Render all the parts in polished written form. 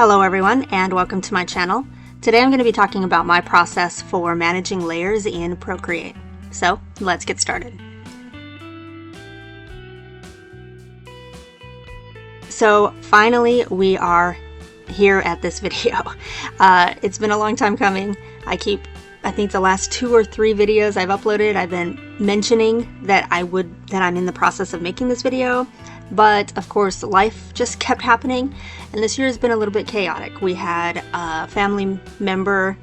Hello everyone and welcome to my channel. Today I'm going to be talking about my process for managing layers in Procreate. So let's get started. So finally we are here at this video. It's been a long time coming. I think the last 2 or 3 videos I've uploaded, I've been mentioning that I'm in the process of making this video. But of course, life just kept happening, and this year has been a little bit chaotic. We had a family member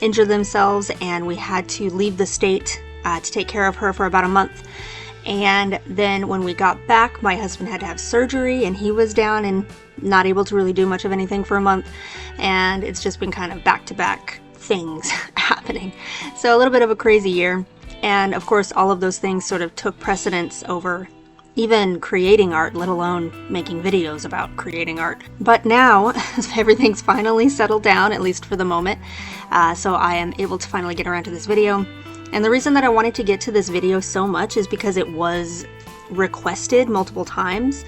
injure themselves, and we had to leave the state to take care of her for about a month. And then when we got back, my husband had to have surgery, and he was down and not able to really do much of anything for a month. And it's just been kind of back-to-back things happening. So a little bit of a crazy year. And of course, all of those things sort of took precedence over even creating art, let alone making videos about creating art. But now everything's finally settled down, at least for the moment. So I am able to finally get around to this video. And the reason that I wanted to get to this video so much is because it was requested multiple times.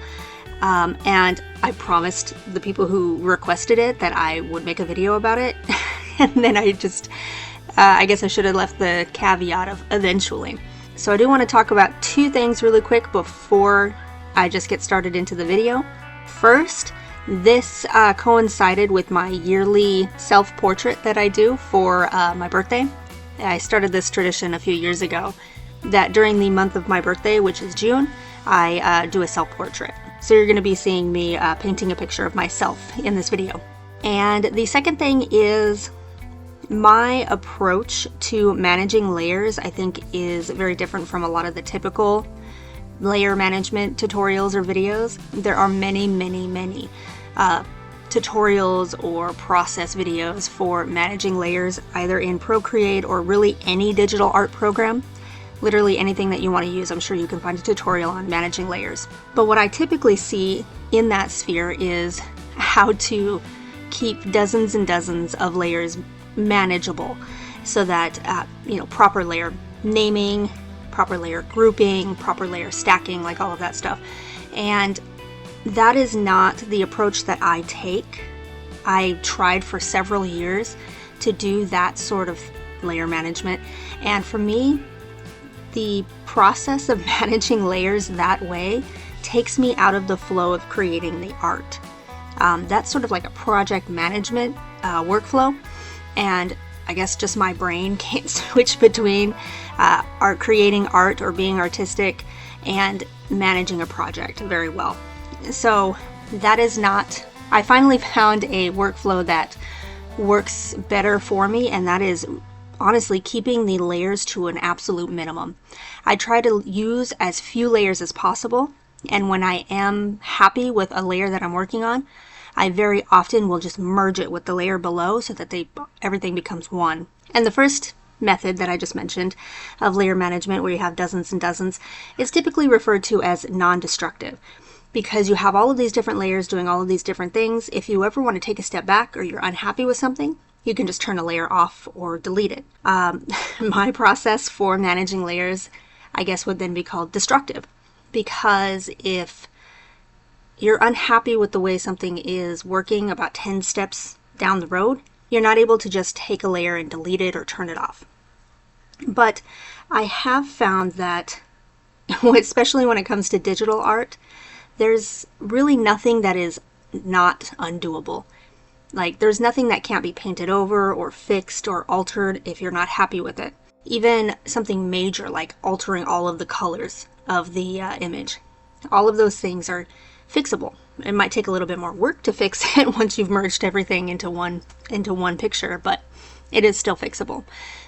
And I promised the people who requested it that I would make a video about it. And then I guess I should have left the caveat of eventually. So I do want to talk about 2 things really quick before I just get started into the video. First, this coincided with my yearly self-portrait that I do for my birthday. I started this tradition a few years ago that during the month of my birthday, which is June, I do a self-portrait. So you're going to be seeing me painting a picture of myself in this video. And the second thing is, my approach to managing layers, I think, is very different from a lot of the typical layer management tutorials or videos. There are many tutorials or process videos for managing layers, either in Procreate or really any digital art program. Literally anything that you want to use, I'm sure you can find a tutorial on managing layers. But what I typically see in that sphere is how to keep dozens and dozens of layers manageable, so that proper layer naming, proper layer grouping, proper layer stacking, like all of that stuff. And that is not the approach that I take. I tried for several years to do that sort of layer management, and for me, the process of managing layers that way takes me out of the flow of creating the art. That's sort of like a project management workflow. And I guess just my brain can't switch between creating art or being artistic and managing a project very well. So that is not, I finally found a workflow that works better for me, and that is honestly keeping the layers to an absolute minimum. I try to use as few layers as possible, and when I am happy with a layer that I'm working on, I very often will just merge it with the layer below so that everything becomes one. And the first method that I just mentioned of layer management, where you have dozens and dozens, is typically referred to as non-destructive, because you have all of these different layers doing all of these different things. If you ever want to take a step back or you're unhappy with something, you can just turn a layer off or delete it. My process for managing layers, I guess, would then be called destructive, because if you're unhappy with the way something is working about 10 steps down the road, you're not able to just take a layer and delete it or turn it off. But I have found that, especially when it comes to digital art, there's really nothing that is not undoable. Like, there's nothing that can't be painted over or fixed or altered if you're not happy with it. Even something major like altering all of the colors of the image. All of those things are fixable. It might take a little bit more work to fix it once you've merged everything into one picture, but it is still fixable.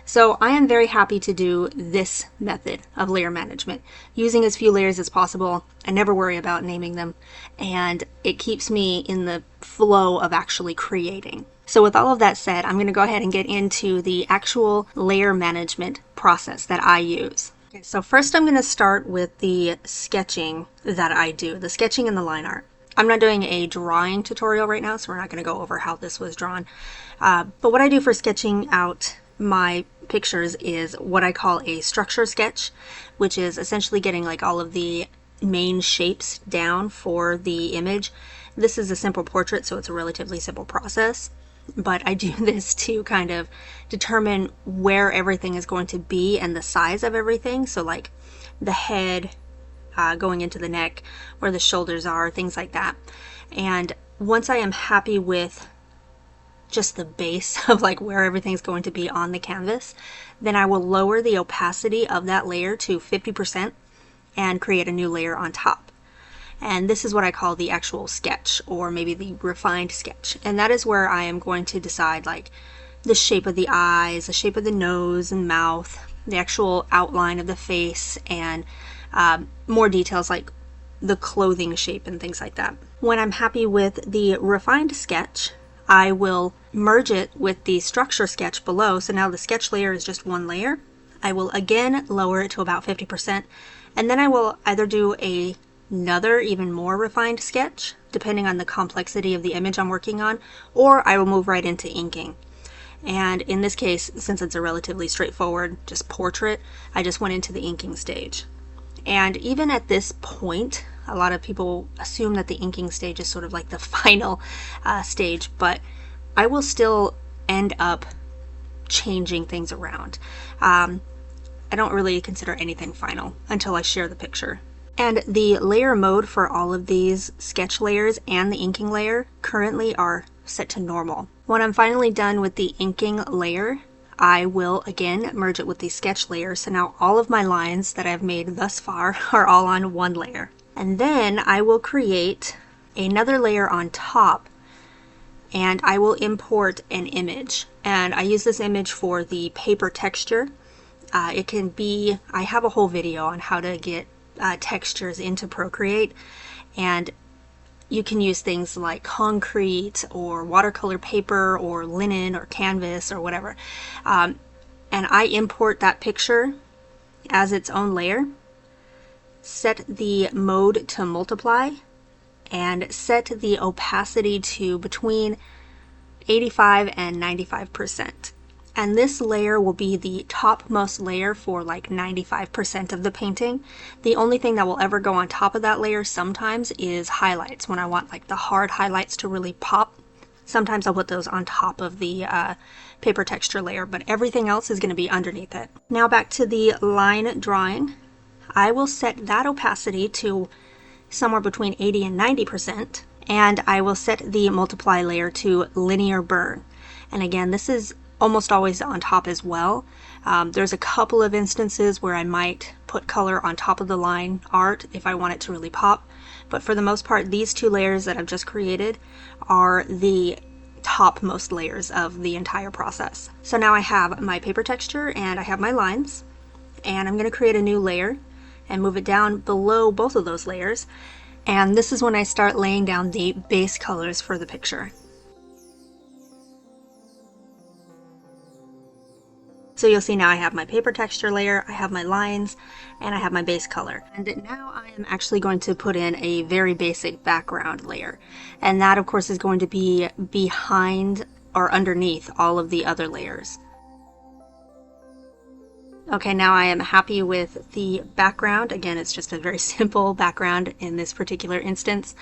So I am very happy to do this method of layer management, using as few layers as possible. I never worry about naming them, and it keeps me in the flow of actually creating. So with all of that said, I'm going to go ahead and get into the actual layer management process that I use. Okay, so first I'm going to start with the sketching that I do, the sketching and the line art. I'm not doing a drawing tutorial right now, so we're not going to go over how this was drawn. But what I do for sketching out my pictures is what I call a structure sketch, which is essentially getting like all of the main shapes down for the image This is a simple portrait, so it's a relatively simple process, but I do this to kind of determine where everything is going to be and the size of everything. So like the head going into the neck, where the shoulders are, things like that. And once I am happy with just the base of like where everything's going to be on the canvas, then I will lower the opacity of that layer to 50% and create a new layer on top. And this is what I call the actual sketch, or maybe the refined sketch. And that is where I am going to decide like the shape of the eyes, the shape of the nose and mouth, the actual outline of the face, and more details like the clothing shape and things like that. When I'm happy with the refined sketch, I will merge it with the structure sketch below. So now the sketch layer is just one layer. I will again lower it to about 50%, and then I will either do another even more refined sketch depending on the complexity of the image I'm working on, or I will move right into inking. And in this case, since it's a relatively straightforward just portrait, I just went into the inking stage. And even at this point, a lot of people assume that the inking stage is sort of like the final stage, but I will still end up changing things around. I don't really consider anything final until I share the picture. And the layer mode for all of these sketch layers and the inking layer currently are set to normal. When I'm finally done with the inking layer, I will again merge it with the sketch layer. So now all of my lines that I've made thus far are all on one layer. And then I will create another layer on top, and I will import an image. And I use this image for the paper texture. It can be, I have a whole video on how to get textures into Procreate, and you can use things like concrete or watercolor paper or linen or canvas or whatever. And I import that picture as its own layer, set the mode to multiply, and set the opacity to between 85 and 95%. And this layer will be the topmost layer for like 95% of the painting. The only thing that will ever go on top of that layer sometimes is highlights. When I want like the hard highlights to really pop, sometimes I'll put those on top of the paper texture layer, but everything else is going to be underneath it. Now back to the line drawing. I will set that opacity to somewhere between 80 and 90%, and I will set the multiply layer to linear burn. And again, this is almost always on top as well. There's a couple of instances where I might put color on top of the line art if I want it to really pop, but for the most part, these two layers that I've just created are the topmost layers of the entire process. So now I have my paper texture and I have my lines, and I'm going to create a new layer and move it down below both of those layers, and this is when I start laying down the base colors for the picture. So you'll see now I have my paper texture layer, I have my lines, and I have my base color. And now I am actually going to put in a very basic background layer. And that of course is going to be behind or underneath all of the other layers. Okay, now I am happy with the background. Again, it's just a very simple background in this particular instance.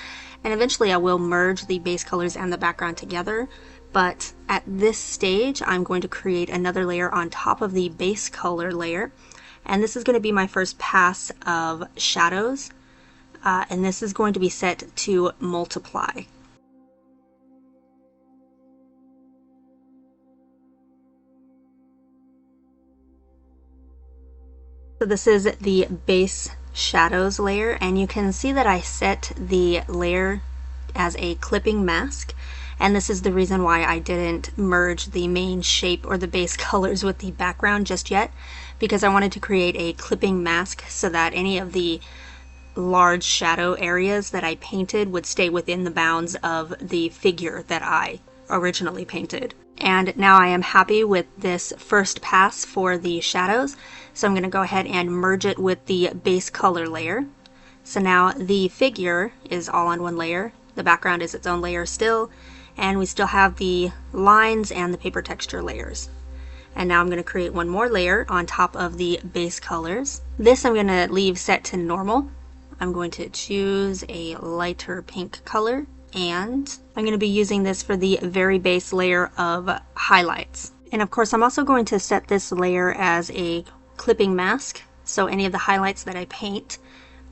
And eventually I will merge the base colors and the background together. But at this stage, I'm going to create another layer on top of the base color layer. And this is going to be my first pass of shadows. And this is going to be set to multiply. So this is the base shadows layer, and you can see that I set the layer as a clipping mask. And this is the reason why I didn't merge the main shape or the base colors with the background just yet, because I wanted to create a clipping mask so that any of the large shadow areas that I painted would stay within the bounds of the figure that I originally painted. And now I am happy with this first pass for the shadows, so I'm going to go ahead and merge it with the base color layer. So now the figure is all on one layer, the background is its own layer still, and we still have the lines and the paper texture layers. And now I'm going to create one more layer on top of the base colors. This I'm going to leave set to normal. I'm going to choose a lighter pink color, and I'm going to be using this for the very base layer of highlights. And of course, I'm also going to set this layer as a clipping mask, so any of the highlights that I paint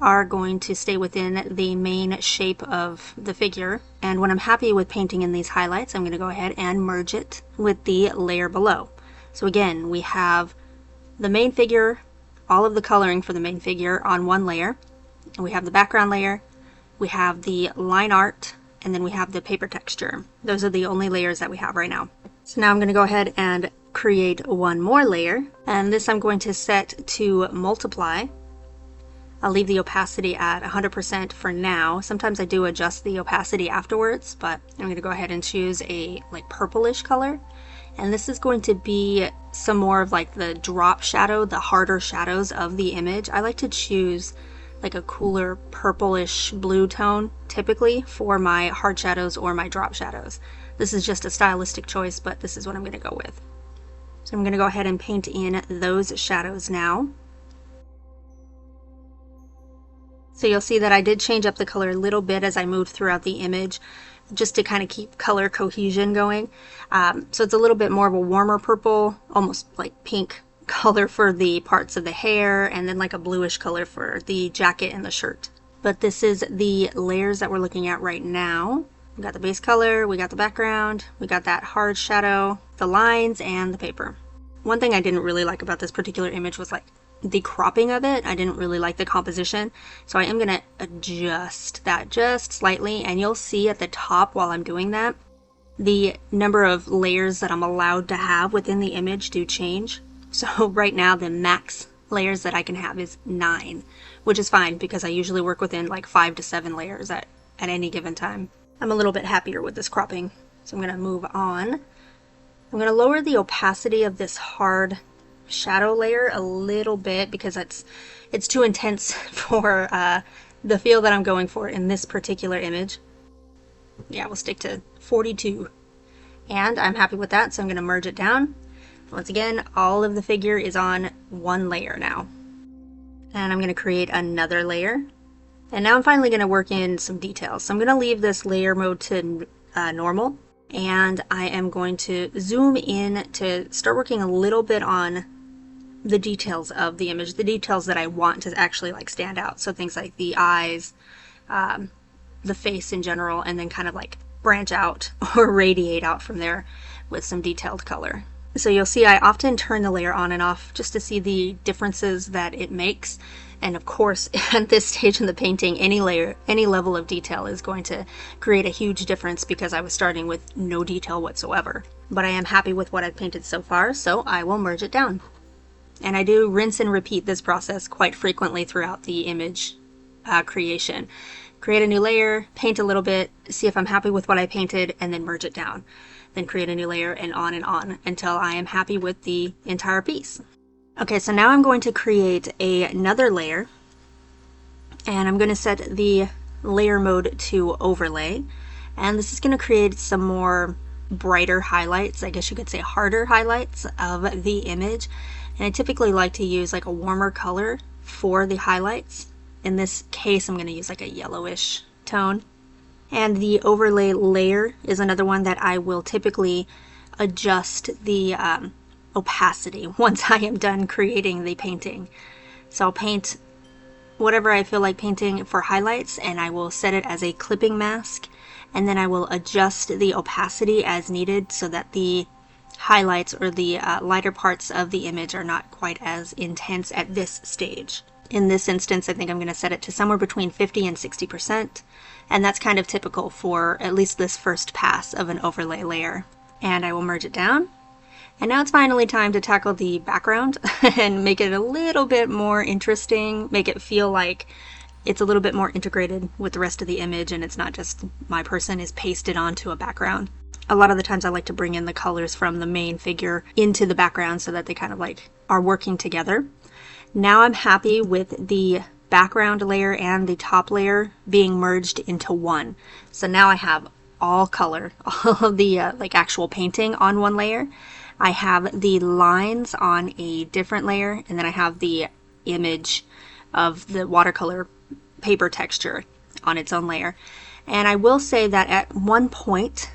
are going to stay within the main shape of the figure. And when I'm happy with painting in these highlights, I'm going to go ahead and merge it with the layer below. So again, we have the main figure, all of the coloring for the main figure on one layer, and we have the background layer, we have the line art, and then we have the paper texture. Those are the only layers that we have right now. So now I'm going to go ahead and create one more layer, and this I'm going to set to multiply. I'll leave the opacity at 100% for now. Sometimes I do adjust the opacity afterwards, but I'm going to go ahead and choose a like purplish color. And this is going to be some more of like the drop shadow, the harder shadows of the image. I like to choose like a cooler purplish blue tone typically for my hard shadows or my drop shadows. This is just a stylistic choice, but this is what I'm going to go with. So I'm going to go ahead and paint in those shadows now. So you'll see that I did change up the color a little bit as I moved throughout the image, just to kind of keep color cohesion going. So it's a little bit more of a warmer purple, almost like pink color for the parts of the hair, and then like a bluish color for the jacket and the shirt. But this is the layers that we're looking at right now. We got the base color, we got the background, we got that hard shadow, the lines, and the paper. One thing I didn't really like about this particular image was like the cropping of it. I didn't really like the composition, so I am going to adjust that just slightly, and you'll see at the top while I'm doing that the number of layers that I'm allowed to have within the image do change. So right now the max layers that I can have is 9, which is fine because I usually work within like 5 to 7 layers at any given time. I'm a little bit happier with this cropping, so I'm going to move on. I'm going to lower the opacity of this hard shadow layer a little bit because it's too intense for the feel that I'm going for in this particular image. Yeah, we'll stick to 42, and I'm happy with that, so I'm going to merge it down. Once again, all of the figure is on one layer now, and I'm going to create another layer, and now I'm finally going to work in some details. So I'm going to leave this layer mode to normal, and I am going to zoom in to start working a little bit on the details of the image, the details that I want to actually like stand out. So things like the eyes, the face in general, and then kind of like branch out or radiate out from there with some detailed color. So you'll see I often turn the layer on and off just to see the differences that it makes. And of course, at this stage in the painting, any layer, any level of detail is going to create a huge difference because I was starting with no detail whatsoever. But I am happy with what I've painted so far, so I will merge it down. And I do rinse and repeat this process quite frequently throughout the image creation. Create a new layer, paint a little bit, see if I'm happy with what I painted, and then merge it down. Then create a new layer, and on until I am happy with the entire piece. Okay, so now I'm going to create another layer, and I'm going to set the layer mode to overlay. And this is going to create some more brighter highlights, I guess you could say harder highlights of the image. And I typically like to use like a warmer color for the highlights. In this case, I'm going to use like a yellowish tone. And the overlay layer is another one that I will typically adjust the opacity once I am done creating the painting. So I'll paint whatever I feel like painting for highlights, and I will set it as a clipping mask, and then I will adjust the opacity as needed so that the highlights or the lighter parts of the image are not quite as intense at this stage. In this instance, I think I'm going to set it to somewhere between 50 and 60%, and that's kind of typical for at least this first pass of an overlay layer. And I will merge it down. And now it's finally time to tackle the background and make it a little bit more interesting, make it feel like it's a little bit more integrated with the rest of the image and it's not just my person is pasted onto a background. A lot of the times I like to bring in the colors from the main figure into the background so that they kind of like are working together. Now I'm happy with the background layer and the top layer being merged into one. So now I have all color, all of the like actual painting on one layer. I have the lines on a different layer, and then I have the image of the watercolor paper texture on its own layer. And I will say that at one point,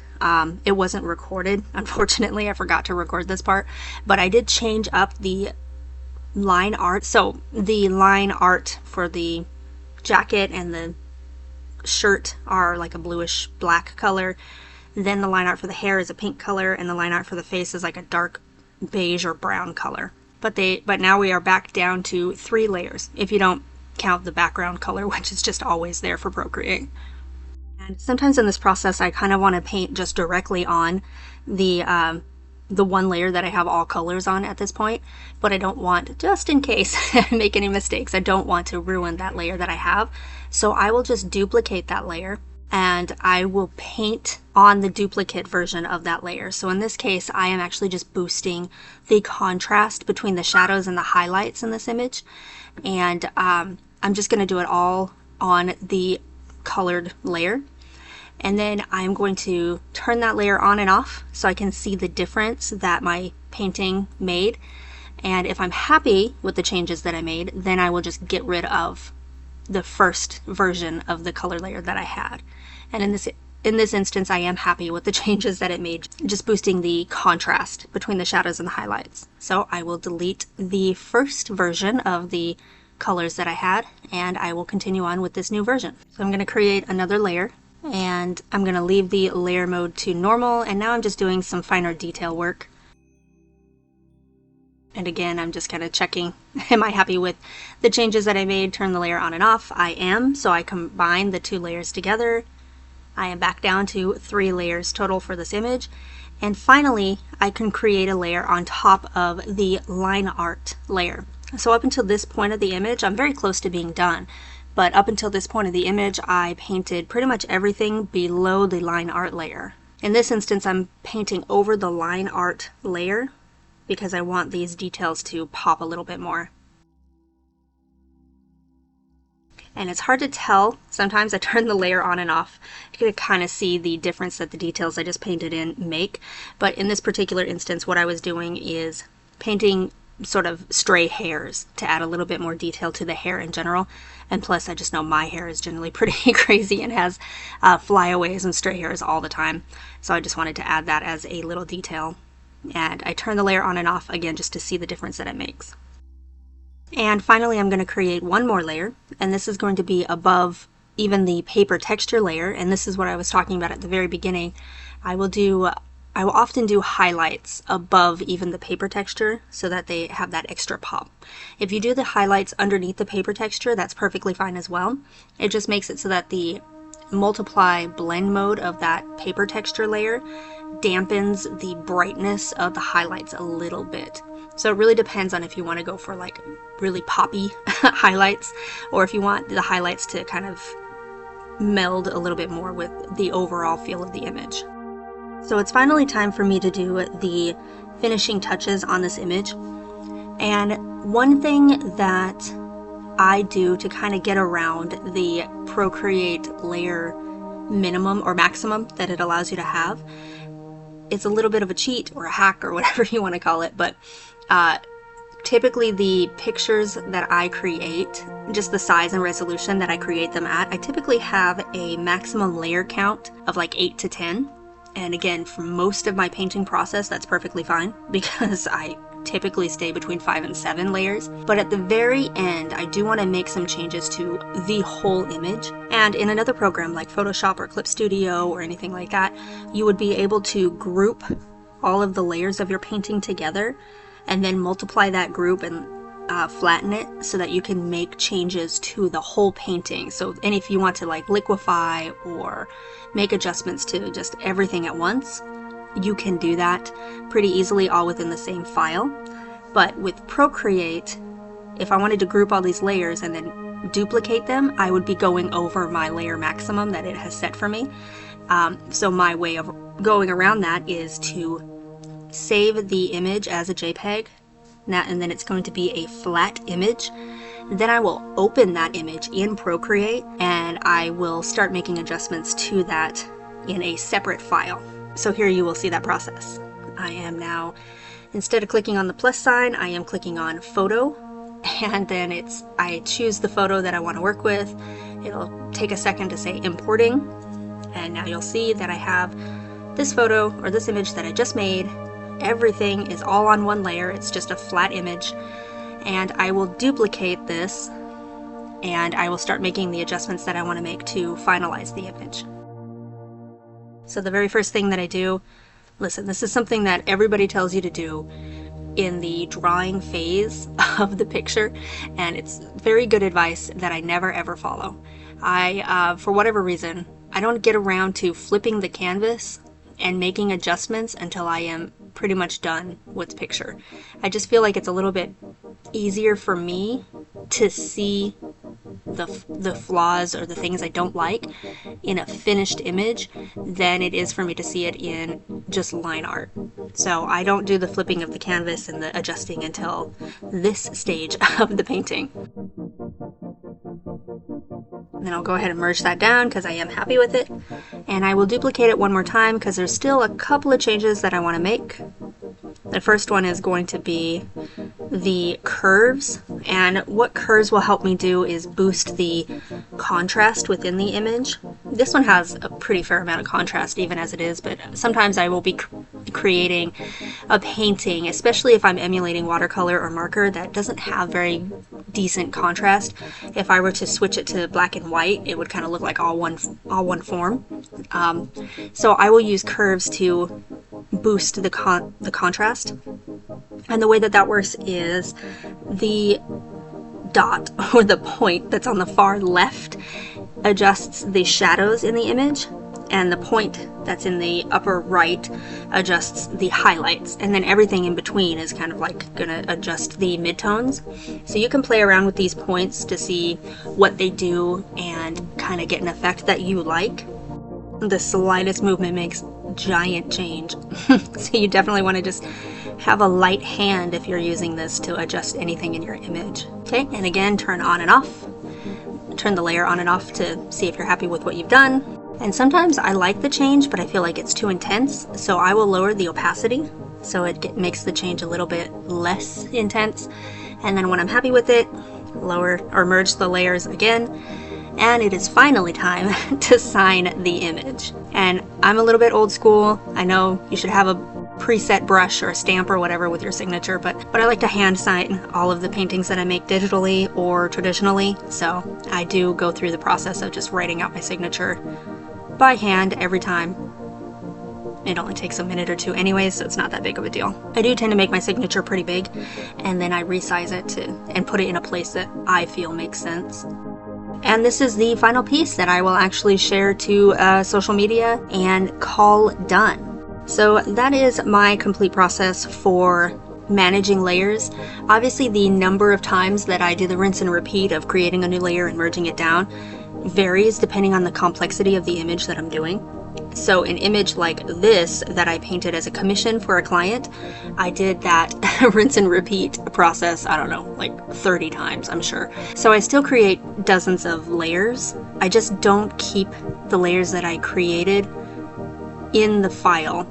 it wasn't recorded. Unfortunately, I forgot to record this part, but I did change up the line art. So the line art for the jacket and the shirt are like a bluish black color. Then the line art for the hair is a pink color, and the line art for the face is like a dark beige or brown color. But now we are back down to 3 layers, if you don't count the background color, which is just always there for Procreate. And sometimes in this process, I kind of want to paint just directly on the one layer that I have all colors on at this point, but I don't want, just in case I make any mistakes, I don't want to ruin that layer that I have. So I will just duplicate that layer, and I will paint on the duplicate version of that layer. So in this case, I am actually just boosting the contrast between the shadows and the highlights in this image. And I'm just going to do it all on the colored layer. And then I'm going to turn that layer on and off so I can see the difference that my painting made. And if I'm happy with the changes that I made, then I will just get rid of the first version of the color layer that I had. And in this instance, I am happy with the changes that it made, just boosting the contrast between the shadows and the highlights. So I will delete the first version of the colors that I had, and I will continue on with this new version. So I'm going to create another layer, and I'm going to leave the layer mode to normal, and now I'm just doing some finer detail work. And again, I'm just kind of checking, am I happy with the changes that I made? Turn the layer on and off. I am, so I combine the 2 layers together. I am back down to 3 layers total for this image. And finally, I can create a layer on top of the line art layer. So up until this point of the image, I'm very close to being done. But up until this point of the image, I painted pretty much everything below the line art layer. In this instance, I'm painting over the line art layer because I want these details to pop a little bit more. And it's hard to tell. Sometimes I turn the layer on and off to kind of see the difference that the details I just painted in make. But in this particular instance, what I was doing is painting sort of stray hairs to add a little bit more detail to the hair in general. And plus, I just know my hair is generally pretty crazy and has flyaways and stray hairs all the time. So I just wanted to add that as a little detail. And I turn the layer on and off again just to see the difference that it makes. And finally, I'm going to create one more layer, and this is going to be above even the paper texture layer. And this is what I was talking about at the very beginning. I will often do highlights above even the paper texture so that they have that extra pop. If you do the highlights underneath the paper texture, that's perfectly fine as well. It just makes it so that the multiply blend mode of that paper texture layer dampens the brightness of the highlights a little bit. So it really depends on if you want to go for like really poppy highlights, or if you want the highlights to kind of meld a little bit more with the overall feel of the image. So it's finally time for me to do the finishing touches on this image. And one thing that I do to kind of get around the Procreate layer minimum or maximum that it allows you to have, it's a little bit of a cheat or a hack or whatever you want to call it, but typically the pictures that I create, just the size and resolution that I create them at, I typically have a maximum layer count of like 8 to 10. And again, for most of my painting process, that's perfectly fine because I typically stay between 5 and 7 layers. But at the very end, I do want to make some changes to the whole image. And in another program like Photoshop or Clip Studio or anything like that, you would be able to group all of the layers of your painting together and then multiply that group and flatten it so that you can make changes to the whole painting. So, and if you want to like liquefy or make adjustments to just everything at once, you can do that pretty easily all within the same file. But with Procreate, if I wanted to group all these layers and then duplicate them, I would be going over my layer maximum that it has set for me. So my way of going around that is to save the image as a JPEG, and then it's going to be a flat image. Then I will open that image in Procreate and I will start making adjustments to that in a separate file. So here you will see that process. I am now, instead of clicking on the plus sign, I am clicking on photo, and then I choose the photo that I want to work with. It'll take a second to say importing, And now you'll see that I have this photo or this image that I just made. Everything is all on one layer. It's just a flat image. And I will duplicate this and I will start making the adjustments that I want to make to finalize the image. So the very first thing that I do, listen, this is something that everybody tells you to do in the drawing phase of the picture, and it's very good advice that I never ever follow. For whatever reason, I don't get around to flipping the canvas and making adjustments until I am pretty much done with the picture. I just feel like it's a little bit easier for me to see the flaws or the things I don't like in a finished image than it is for me to see it in just line art. So I don't do the flipping of the canvas and the adjusting until this stage of the painting. And then I'll go ahead and merge that down because I am happy with it. And I will duplicate it one more time because there's still a couple of changes that I want to make. The first one is going to be the curves, and what curves will help me do is boost the contrast within the image. This one has a pretty fair amount of contrast even as it is, but sometimes I will be creating a painting, especially if I'm emulating watercolor or marker, that doesn't have very decent contrast. If I were to switch it to black and white, it would kind of look like all one form. So I will use curves to boost the contrast. And the way that works is the dot or the point that's on the far left adjusts the shadows in the image, and the point that's in the upper right adjusts the highlights, and then everything in between is kind of like gonna adjust the midtones. So you can play around with these points to see what they do and kind of get an effect that you like. The slightest movement makes giant change. So you definitely want to just have a light hand if you're using this to adjust anything in your image. Okay, and again, turn on and off. Turn the layer on and off to see if you're happy with what you've done. And sometimes I like the change, but I feel like it's too intense, so I will lower the opacity so it makes the change a little bit less intense. And then when I'm happy with it, lower or merge the layers again. And it is finally time to sign the image. And I'm a little bit old school. I know you should have a preset brush or a stamp or whatever with your signature, but I like to hand sign all of the paintings that I make digitally or traditionally. So I do go through the process of just writing out my signature by hand every time. It only takes a minute or two anyway, so it's not that big of a deal. I do tend to make my signature pretty big, and then I resize it and put it in a place that I feel makes sense. And this is the final piece that I will actually share to social media and call done. So that is my complete process for managing layers. Obviously, the number of times that I do the rinse and repeat of creating a new layer and merging it down varies depending on the complexity of the image that I'm doing. So an image like this that I painted as a commission for a client, I did that rinse and repeat process, I don't know, like 30 times, I'm sure. So I still create dozens of layers. I just don't keep the layers that I created in the file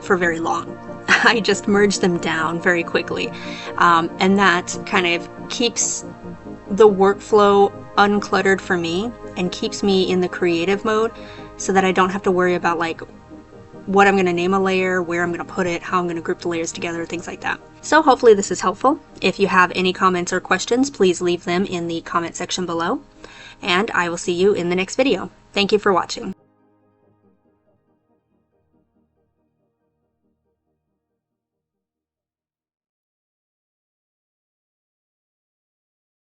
for very long. I just merge them down very quickly. And that kind of keeps the workflow uncluttered for me and keeps me in the creative mode, so that I don't have to worry about like what I'm going to name a layer, where I'm going to put it, how I'm going to group the layers together, things like that. So hopefully this is helpful. If you have any comments or questions, please leave them in the comment section below, and I will see you in the next video. Thank you for watching.